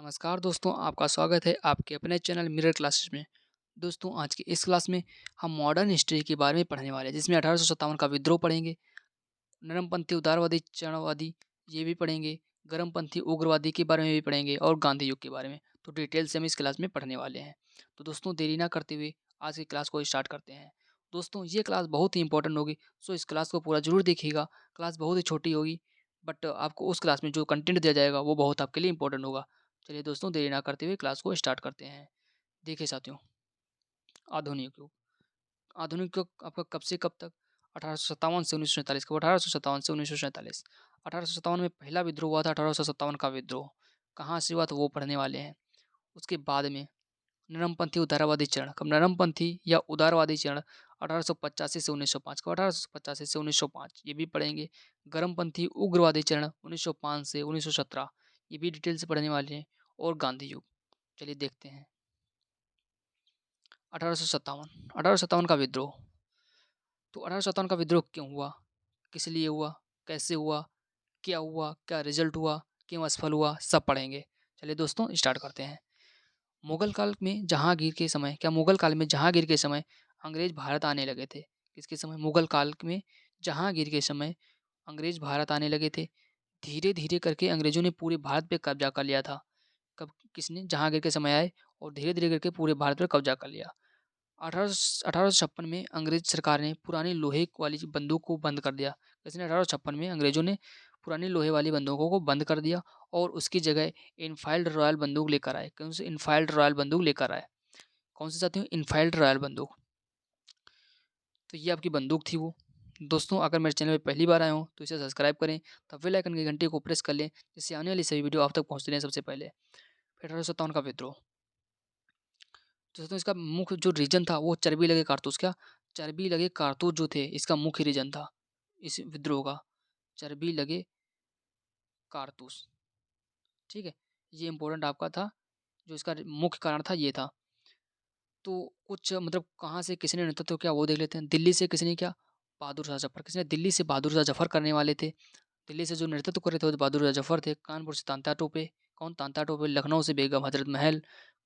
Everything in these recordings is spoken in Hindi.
नमस्कार दोस्तों, आपका स्वागत है आपके अपने चैनल मिरर क्लासेस में। दोस्तों, आज की इस क्लास में हम मॉडर्न हिस्ट्री के बारे में पढ़ने वाले हैं, जिसमें 1857 का विद्रोह पढ़ेंगे, नरमपंथी उदारवादी चरणवादी ये भी पढ़ेंगे, गर्मपंथी उग्रवादी के बारे में भी पढ़ेंगे और गांधी युग के बारे में। तो डिटेल से हम इस क्लास में पढ़ने वाले हैं। तो दोस्तों, देरी ना करते हुए आज की क्लास को स्टार्ट करते हैं। दोस्तों, ये क्लास बहुत ही इंपॉर्टेंट होगी, सो इस क्लास को पूरा जरूर देखिएगा। क्लास बहुत ही छोटी होगी, बट आपको उस क्लास में जो कंटेंट दिया जाएगा वो बहुत आपके लिए इंपॉर्टेंट होगा। चलिए दोस्तों, देरी ना करते हुए क्लास को स्टार्ट करते हैं। देखिए साथियों, आधुनिक युग। आधुनिक युग आपका कब से कब तक? 1857 से 1947। कब? 1857 से 1947। 1857 में पहला विद्रोह हुआ था, 1857 का विद्रोह। कहाँ से हुआ तो वो पढ़ने वाले हैं। उसके बाद में नरमपंथी उदारवादी चरण। कब? नरमपंथी या उदारवादी चरण 1885 से 1905। कब? 1885 से 1905, ये भी पढ़ेंगे। गर्मपंथी उग्रवादी चरण 1905 से 1917, ये भी डिटेल से पढ़ने वाले हैं। और गांधी युग, चलिए देखते हैं। 1857 का विद्रोह। तो 1857 का विद्रोह क्यों हुआ, किस लिए हुआ, कैसे हुआ, क्या हुआ, क्या रिजल्ट हुआ, क्यों असफल हुआ, सब पढ़ेंगे। चलिए दोस्तों, स्टार्ट करते हैं। मुगल काल में जहांगीर के समय, क्या मुगल काल में जहांगीर के समय अंग्रेज भारत आने लगे थे? किसके समय? मुगल काल में जहांगीर के समय अंग्रेज भारत आने लगे थे। धीरे धीरे करके अंग्रेजों ने पूरे भारत पे कब्जा कर लिया था। कब? किसने? जहांगीर के समय आए और धीरे धीरे करके पूरे भारत पर कब्जा कर लिया। 1856 में अंग्रेज सरकार ने पुरानी लोहे वाली बंदूक को बंद कर दिया। किसने? 1856 में अंग्रेजों ने पुरानी लोहे वाली बंदूकों को बंद कर दिया और उसकी जगह इनफाइल्ड रॉयल बंदूक लेकर आए। कौन सी? इनफाइल्ड रॉयल बंदूक लेकर आए। कौन सी साथियों? इनफाइल्ड रॉयल बंदूक। तो ये आपकी बंदूक थी वो। दोस्तों, अगर मेरे चैनल पे पहली बार आए हो तो इसे सब्सक्राइब करें, तब बेल आइकन की घंटी को प्रेस कर लें, जिससे आने वाली सभी वीडियो आप तक पहुँचते रहें सबसे पहले। फिर 1857 का विद्रोह। तो दोस्तों, इसका मुख्य जो रीजन था वो चर्बी लगे कारतूस। क्या? चर्बी लगे कारतूस जो थे, इसका मुख्य रीजन था इस विद्रोह का। चर्बी लगे कारतूस, ठीक है। ये इंपॉर्टेंट आपका था, जो इसका मुख्य कारण था ये था। तो कुछ मतलब कहाँ से किसने नेतृत्व किया वो देख लेते हैं। दिल्ली से किसने किया? बहादुर शाह जफर। किसने? दिल्ली से बहादुर शाह जफर करने वाले थे। दिल्ली से जो नेतृत्व कर रहे थे वो बहादुर शाह जफर थे। कानपुर से तांता टोपे। कौन? तांता टोपे। लखनऊ से बेगम हजरत महल।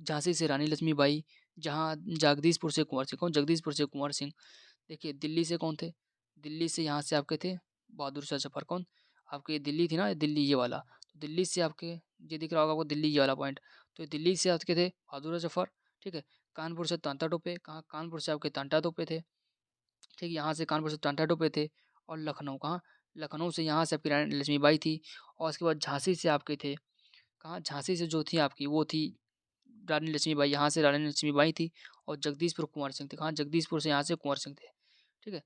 झांसी से रानी लक्ष्मीबाई। जहाँ जगदीशपुर से कुंवर सिंह। कौन? जगदीशपुर से कुंवर सिंह। देखिए, दिल्ली से कौन थे? दिल्ली से यहाँ से आपके थे बहादुर शाह जफर। कौन? आपके दिल्ली थी ना, दिल्ली ये वाला। तो दिल्ली से आपके, ये दिख रहा होगा आपको दिल्ली ये वाला पॉइंट। तो दिल्ली से आपके थे बहादुर शाह जफर, ठीक है। कानपुर से तांता टोपे। कहाँ? कानपुर से आपके तांता टोपे थे, ठीक। यहाँ से कानपुर से टांटा टोपे थे। और लखनऊ, कहाँ? लखनऊ से यहाँ से आपकी रानी लक्ष्मीबाई थी। और उसके बाद झांसी से आपके थे, कहाँ? झांसी से जो थी आपकी वो थी रानी लक्ष्मीबाई। यहाँ से रानी लक्ष्मीबाई थी। और जगदीशपुर कुंवर सिंह थे। कहाँ? जगदीशपुर से यहाँ से कुंवर सिंह थे, ठीक है।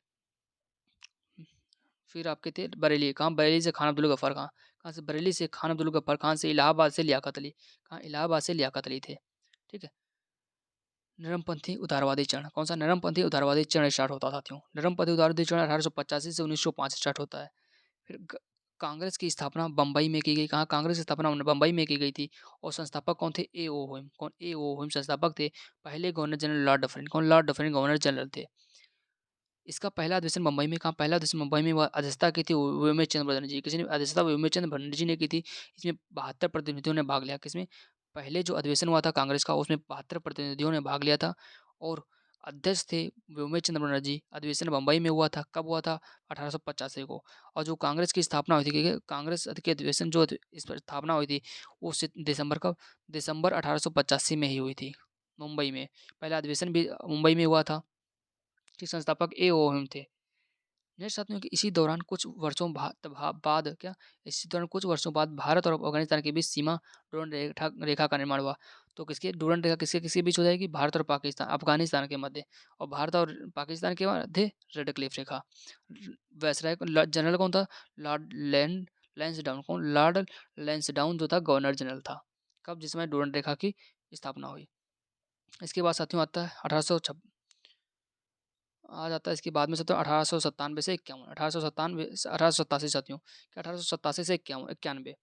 फिर आपके थे बरेली। कहाँ? बरेली से खान अब्दुल गफ्फार। कहाँ? कहाँ से? बरेली से खान अब्दुल गफ्फार। कहाँ से? इलाहाबाद से लियाकत अली। कहाँ? इलाहाबाद से लियाकत अली थे, ठीक है। नरमपंथी उदारवादी चरण। कौन सा? नरमपंथी उदारवादी चरण स्टार्ट होता था साथियों। नरमपंथी उदारवादी चरण 1885 से 1905 स्टार्ट होता है। फिर कांग्रेस की स्थापना बम्बई में की गई। कहाँ? कांग्रेस की स्थापना बम्बई में की गई थी। और संस्थापक कौन थे? ए ओ हुइम। कौन? ए ओ हुइम संस्थापक थे। पहले गवर्नर जनरल लॉर्ड डफरिन। कौन? लॉर्ड डफरिन गवर्नर जनरल थे। इसका पहला अधिवेशन मुंबई में। कहाँ? पहला अधिवेशन मुंबई में हुआ। अध्यक्षता की थी व्योमेश चंद्र बनर्जी। किसी ने अध्यक्षता? व्योमेश चंद्र बनर्जी ने की थी। इसमें 72 प्रतिनिधियों ने भाग लिया। किसमें? पहले जो अधिवेशन हुआ था कांग्रेस का, उसमें 72 प्रतिनिधियों ने भाग लिया था। और अध्यक्ष थे व्योमेश चंद्र बनर्जी। अधिवेशन मुंबई में हुआ था। कब हुआ था? 1885 को। और जो कांग्रेस की स्थापना हुई थी, क्योंकि कांग्रेस के अधिवेशन जो इस पर स्थापना हुई थी वो दिसंबर, कब? दिसंबर 1885 में ही हुई थी, मुंबई में। पहला अधिवेशन भी मुंबई में हुआ था, ठीक। संस्थापक ए ओ हिम थे। नेक्स्ट साथियों कि इसी दौरान कुछ वर्षों बाद, क्या? इसी दौरान कुछ वर्षों बाद भारत और अफगानिस्तान के बीच सीमा डोरंड रेखा रेखा का निर्माण हुआ। तो किसके? डोरंड रेखा किसके किसके बीच हो जाएगी? भारत और पाकिस्तान, अफगानिस्तान के मध्य। और भारत और पाकिस्तान के मध्य रेड क्लिफ रेखा। वैसराय जनरल कौन था? लॉर्ड लैंसडाउन। कौन? लॉर्ड लैंसडाउन जो था गवर्नर जनरल था। कब? जिस समय डोरंड रेखा की स्थापना हुई। इसके बाद साथियों आता है 1856। आ जाता है इसके बाद में साथियों 1897 से 51। 1897 1887 साथियों, कि 1887 से 91।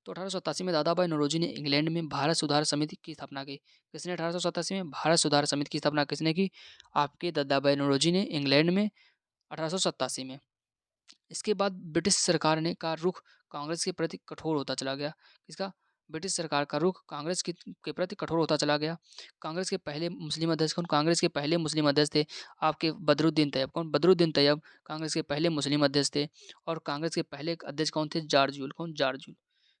तो 1887 में दादा भाई नौरोजी ने इंग्लैंड में भारत सुधार समिति की स्थापना की। किसने? 1887 में भारत सुधार समिति की स्थापना किसने की? आपके दादा भाई नौरोजी ने, इंग्लैंड में, 1887 में। इसके बाद ब्रिटिश सरकार ने का रुख कांग्रेस के प्रति कठोर होता चला गया। किसका? ब्रिटिश सरकार का रुख कांग्रेस के प्रति कठोर होता चला गया। कांग्रेस के पहले मुस्लिम अध्यक्ष कौन? कांग्रेस के पहले मुस्लिम अध्यक्ष थे आपके बदरुद्दीन तैयब। कौन? बदरुद्दीन तैयब कांग्रेस के पहले मुस्लिम अध्यक्ष थे। और कांग्रेस के पहले अध्यक्ष कौन थे? George Yule. कौन? George Yule.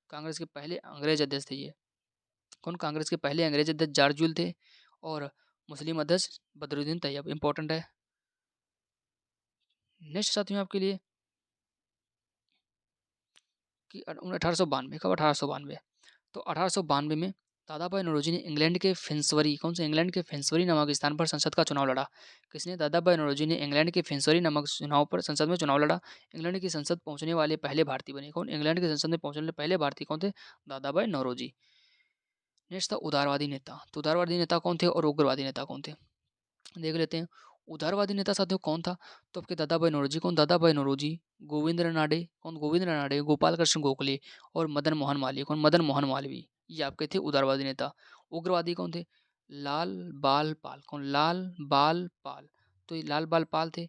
कांग्रेस के पहले अंग्रेज अध्यक्ष थे ये। कौन? कांग्रेस के पहले अंग्रेज अध्यक्ष जॉर्ज यूल थे और मुस्लिम अध्यक्ष बदरुद्दीन तैयब। इंपॉर्टेंट है। नेक्स्ट साथियों आपके लिए कि 1892 कब? 1892। तो 1892 में दादा भाई नौरोजी ने इंग्लैंड के फिंसवरी, कौन से? इंग्लैंड के फिंसवरी नामक स्थान पर संसद का चुनाव लड़ा। किसने? दादा भाई नौरोजी ने इंग्लैंड के फिंसवरी नामक चुनाव पर संसद में चुनाव लड़ा। इंग्लैंड की संसद पहुंचने वाले पहले भारतीय बने। कौन? इंग्लैंड की संसद में पहुंचने वाले पहले भारतीय कौन थे? दादा भाई नौरोजी। नेक्स्ट था उदारवादी नेता। तो उदारवादी नेता कौन थे और उग्रवादी नेता कौन थे? देख लेते हैं। उदारवादी नेता साथियों कौन था? तो आपके दादा भाई नौरोजी। कौन? दादा भाई नौरोजी। गोविंद रानडे। कौन? गोविंद रानडे। गोपाल कृष्ण गोखले और मदन मोहन मालवीय। कौन? मदन मोहन मालवीय। ये आपके थे उदारवादी नेता। उग्रवादी कौन थे? लाल बाल पाल। कौन? लाल बाल पाल। तो ये लाल बाल पाल थे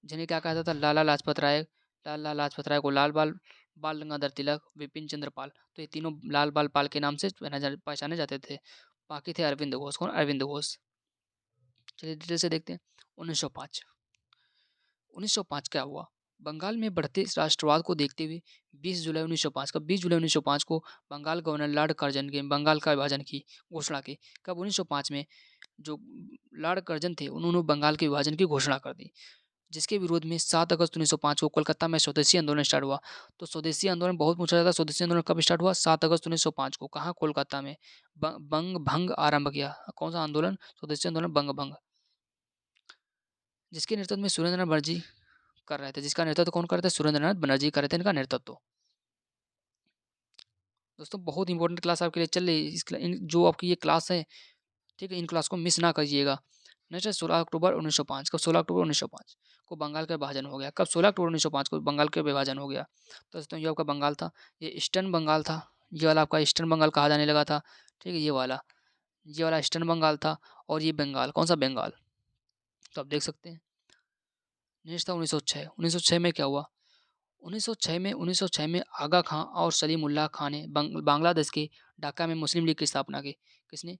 जिन्हें क्या कहा जाता था? लाला लाजपत राय। लाला लाजपत राय को लाल बाल, बाल गंगाधर तिलक, विपिन चंद्र पाल। तो ये तीनों लाल बाल पाल के नाम से पहचाने जाते थे। बाकी थे अरविंद घोष। कौन? अरविंद घोष। चलिए डिटेल से देखते हैं। 1905। 1905 क्या हुआ? बंगाल में बढ़ते राष्ट्रवाद को देखते हुए 20 जुलाई 1905 का 20 जुलाई 1905 को बंगाल गवर्नर लॉर्ड कर्जन के बंगाल का विभाजन की घोषणा की। कब? 1905 में जो लॉर्ड कर्जन थे उन्होंने बंगाल के विभाजन की घोषणा कर दी, जिसके विरोध में 7 अगस्त 1905 को कोलकाता में स्वदेशी आंदोलन स्टार्ट हुआ। तो स्वदेशी आंदोलन बहुत पूछा जाता है। स्वदेशी आंदोलन कब स्टार्ट हुआ? 7 अगस्त 1905 को। कहाँ? कोलकाता में। बंग भंग आरंभ किया। कौन सा आंदोलन? स्वदेशी आंदोलन बंग भंग। जिसके नेतृत्व में सुरेंद्रनाथ बनर्जी कर रहे थे। जिसका नेतृत्व कौन कर रहे थे? सुरेंद्रनाथ बनर्जी कर रहे थे इनका नेतृत्व। दोस्तों बहुत इंपॉर्टेंट क्लास आपके लिए चल रही है। जो आपकी ये क्लास है, ठीक है, इन क्लास को मिस ना करिएगा। नेक्स्ट है 16 अक्टूबर 1905। कब? 16 अक्टूबर 1905 को बंगाल का विभाजन हो गया। कब? 16 अक्टूबर 1905 को बंगाल का विभाजन हो गया। तो दोस्तों ये आपका बंगाल था। ये ईस्टर्न बंगाल था। ये वाला आपका ईस्टर्न बंगाल कहा जाने लगा था। ठीक है, ये वाला ईस्टर्न बंगाल था। और ये बंगाल कौन सा? बंगाल। तो आप देख सकते हैं। नेक्स्ट था 1906। 1906 में क्या हुआ? 1906 में आगा खां और सलीमुल्लाह खां ने बांग्लादेश के ढाका में मुस्लिम लीग की स्थापना की। किसने?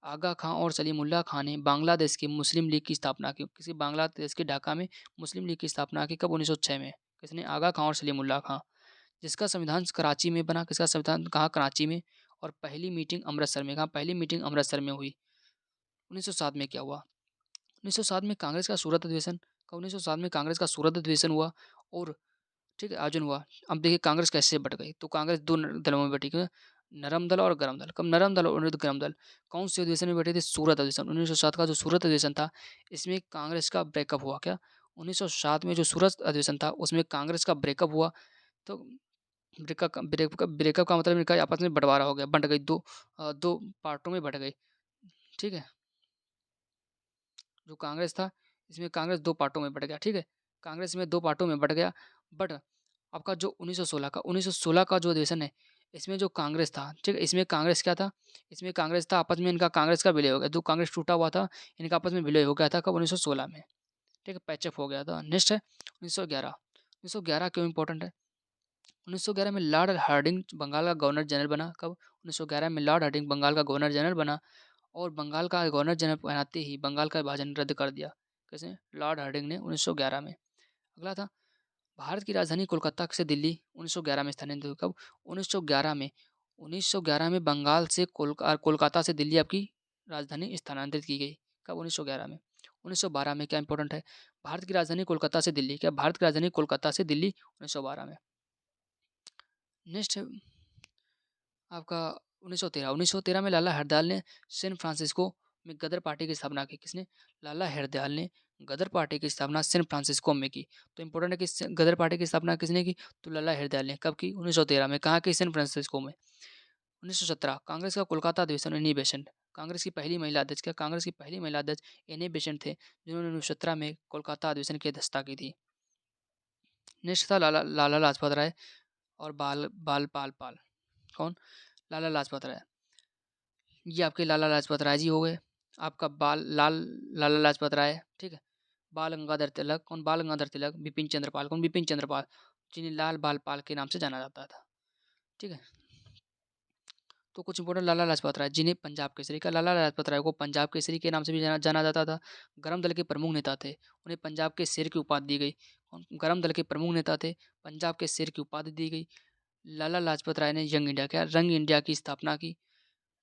आगा खां और सलीमुल्लाह खां ने बांग्लादेश की मुस्लिम लीग की स्थापना की। किसी? बांग्लादेश के ढाका में मुस्लिम लीग की स्थापना की। कब? 1906 में। किसने? आगा खां और सलीमुल्लाह खां। जिसका संविधान कराची में बना। किसका संविधान? कहाँ? कराची में। और पहली मीटिंग अमृतसर में। कहाँ? पहली मीटिंग अमृतसर में हुई। 1907 में क्या हुआ? 1907 में कांग्रेस का सूरत अधिवेशन। कब? 1907 में कांग्रेस का सूरत अधिवेशन हुआ और ठीक है आयोजन हुआ। अब देखिए कांग्रेस कैसे बट गई। तो कांग्रेस दो दलों में बटी है, नरम दल और गरम दल। कब? नरम दल और गरम दल। कौन से अधिवेशन में बैठे थे? सूरत अधिवेशन। 1907 का जो सूरत अधिवेशन था, इसमें कांग्रेस का ब्रेकअप हुआ। क्या? 1907 में जो सूरत अधिवेशन था उसमें कांग्रेस का ब्रेकअप हुआ। तो ब्रेकअप का मतलब इनका आपस में बंटवारा हो गया, बंट गई, दो पार्टों में बट गई। ठीक है, जो कांग्रेस था इसमें कांग्रेस दो पार्टों में बट गया। ठीक है, कांग्रेस में दो पार्टों में बट गया। बट आपका जो 1916 का जो अधिवेशन है, इसमें जो कांग्रेस था, ठीक है, इसमें कांग्रेस क्या था? इसमें कांग्रेस था आपस में इनका कांग्रेस का विलय हो गया। जो कांग्रेस टूटा हुआ था इनका आपस में विलय हो गया था। कब? 1916 में। ठीक है, पैचअप हो गया था। नेक्स्ट है 1911। 1911 क्यों इंपॉर्टेंट है? 1911 में लॉर्ड हार्डिंग बंगाल का गवर्नर जनरल बना। कब? 1911 में लॉर्ड हार्डिंग बंगाल का गवर्नर जनरल बना और बंगाल का गवर्नर जनरल बनाते ही बंगाल का विभाजन रद्द कर दिया। कैसे? लॉर्ड हार्डिंग ने 1911 में। अगला था भारत की राजधानी कोलकाता से दिल्ली 1911 में स्थानांतरित हुई। कब? 1911 में। 1911 में बंगाल से कोलकाता से दिल्ली आपकी राजधानी स्थानांतरित की गई। कब? 1911 में। 1912 में क्या इंपॉर्टेंट है? भारत की राजधानी कोलकाता से दिल्ली। क्या? भारत की राजधानी कोलकाता से दिल्ली 1912 में। नेक्स्ट है आपका 1913 में लाला हरदयाल ने सैन फ्रांसिस्को में गदर पार्टी की स्थापना की। किसने? लाला हरदयाल ने गदर पार्टी की स्थापना सैन फ्रांसिस्को में की। तो इंपॉर्टेंट है कि गदर पार्टी की स्थापना किसने की? तो लाला हरदयाल ने। कब की? 1913 में। कहाँ की? सैन फ्रांसिस्को में। 1917 कांग्रेस का कोलकाता अधिवेशन एनी बेसेंट। कांग्रेस की पहली महिला अध्यक्ष। क्या? कांग्रेस की पहली महिला अध्यक्ष एनी बेसेंट थे, जिन्होंने 1917 में कोलकाता अधिवेशन की अध्यक्षता की थी। नेक्स्ट था लाला लाला लाजपत राय और बाल बाल पाल पाल। कौन? लाला लाजपत राय। ये आपके लाला लाजपत राय जी हो गए। आपका लाला लाजपत राय। ठीक है, बाल गंगाधर तिलक। कौन? बाल गंगाधर तिलक। बिपिन चंद्र पाल। कौन? बिपिन चंद्र पाल, जिन्हें लाल बाल पाल के नाम से जाना जाता था। ठीक है, तो कुछ इंपॉर्टेंट लाला लाजपत राय, जिन्हें पंजाब केसरी का लाला लाजपत राय को पंजाब केसरी के नाम से भी जाना जाता था। गरम दल के प्रमुख नेता थे, उन्हें पंजाब के शेर की उपाधि दी गई। गरम दल के प्रमुख नेता थे, पंजाब के शेर की उपाधि दी गई। लाला लाजपत राय ने यंग इंडिया क्या रंग इंडिया की स्थापना की,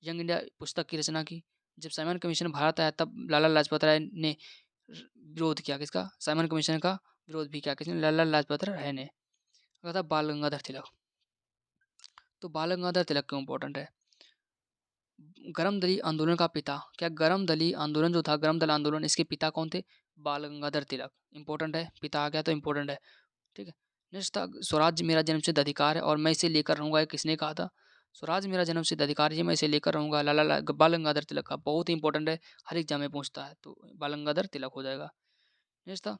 यंग इंडिया पुस्तक की रचना की। जब साइमन कमीशन भारत आया तब लाला लाजपत राय ने विरोध किया, किसका? साइमन कमीशन का विरोध भी किया, किसने? लाला लाजपत राय ने। अगला था बाल गंगाधर तिलक। तो बाल गंगाधर तिलक क्यों इंपॉर्टेंट है? गरम दली आंदोलन का पिता, क्या गरम दली आंदोलन जो था, गरम दल आंदोलन, इसके पिता कौन थे? बाल गंगाधर तिलक। इंपॉर्टेंट है, पिता आ गया तो इंपॉर्टेंट है। ठीक है। नेक्स्ट था स्वराज मेरा जन्मसिद्ध अधिकार है और मैं इसे लेकर रहूंगा, ये किसने कहा था? स्वराज मेरा जन्मसिद्ध अधिकार है, मैं इसे लेकर रहूंगा, बाल गंगाधर तिलक का। बहुत ही इंपॉर्टेंट है, हर एग्जाम में पूछता है, तो बाल गंगाधर तिलक हो जाएगा। नेक्स्ट था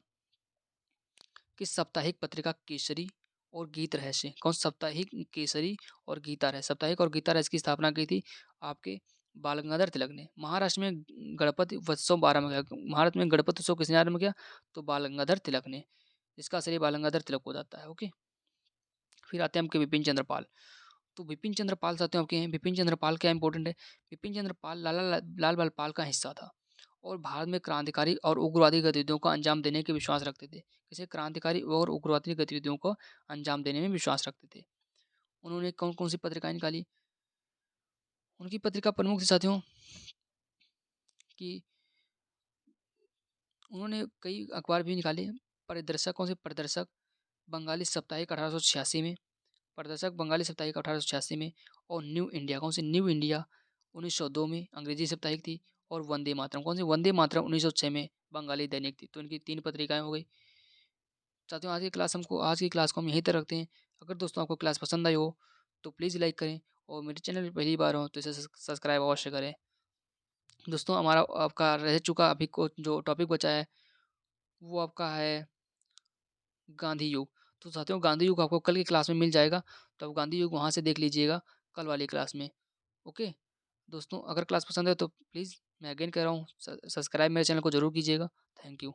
कि साप्ताहिक पत्रिका केसरी और गीत रहस्य, कौन? साप्ताहिक केसरी और गीता रहस्य, साप्ताहिक और गीता रहस्य की स्थापना की थी आपके बाल गंगाधर तिलक ने। महाराष्ट्र में गणपति उत्सव आरंभ किया, भारत में गणपति उत्सव किसने आरंभ किया? तो बाल गंगाधर तिलक ने। इसका श्रेय बाल गंगाधर तिलक हो जाता है। ओके। फिर आते हैं आपके बिपिन चंद्र पाल। तो बिपिन चंद्र पाल साथियों आपके हैं, बिपिन चंद्र पाल क्या इंपॉर्टेंट है? बिपिन चंद्र पाल लाल बाल पाल का हिस्सा था और भारत में क्रांतिकारी और उग्रवादी गतिविधियों को अंजाम देने के विश्वास रखते थे। किसे? क्रांतिकारी और उग्रवादी गतिविधियों को अंजाम देने में विश्वास रखते थे। उन्होंने कौन कौन सी पत्रिकाएं निकाली? उनकी पत्रिका प्रमुख थी साथियों कि उन्होंने कई अखबार भी निकाले। परिदर्शक, कौन से? परिदर्शक बंगाली साप्ताहिक 1886 में, प्रदर्शक बंगाली साप्ताहिक 1886 में। और न्यू इंडिया, कौन सी? न्यू इंडिया 1902 में, अंग्रेजी साप्ताहिक थी। और वंदे मातरम, कौन सी? वंदे मातरम 1906 में, बंगाली दैनिक थी। तो इनकी 3 पत्रिकाएं हो गई। साथियों आज की क्लास को हम यहीं तक रखते हैं। अगर दोस्तों आपको क्लास पसंद आई हो तो प्लीज़ लाइक करें और मेरे चैनल पर पहली बार हो तो इसे सब्सक्राइब अवश्य करें। दोस्तों हमारा आपका रह चुका अभी को जो टॉपिक बचा है वो आपका है गांधी युग। तो साथियों गांधी युग आपको कल की क्लास में मिल जाएगा, तो आप गांधी युग वहाँ से देख लीजिएगा कल वाली क्लास में। ओके दोस्तों, अगर क्लास पसंद है तो प्लीज़ मैं अगेन कह रहा हूँ सब्सक्राइब मेरे चैनल को ज़रूर कीजिएगा। Thank you.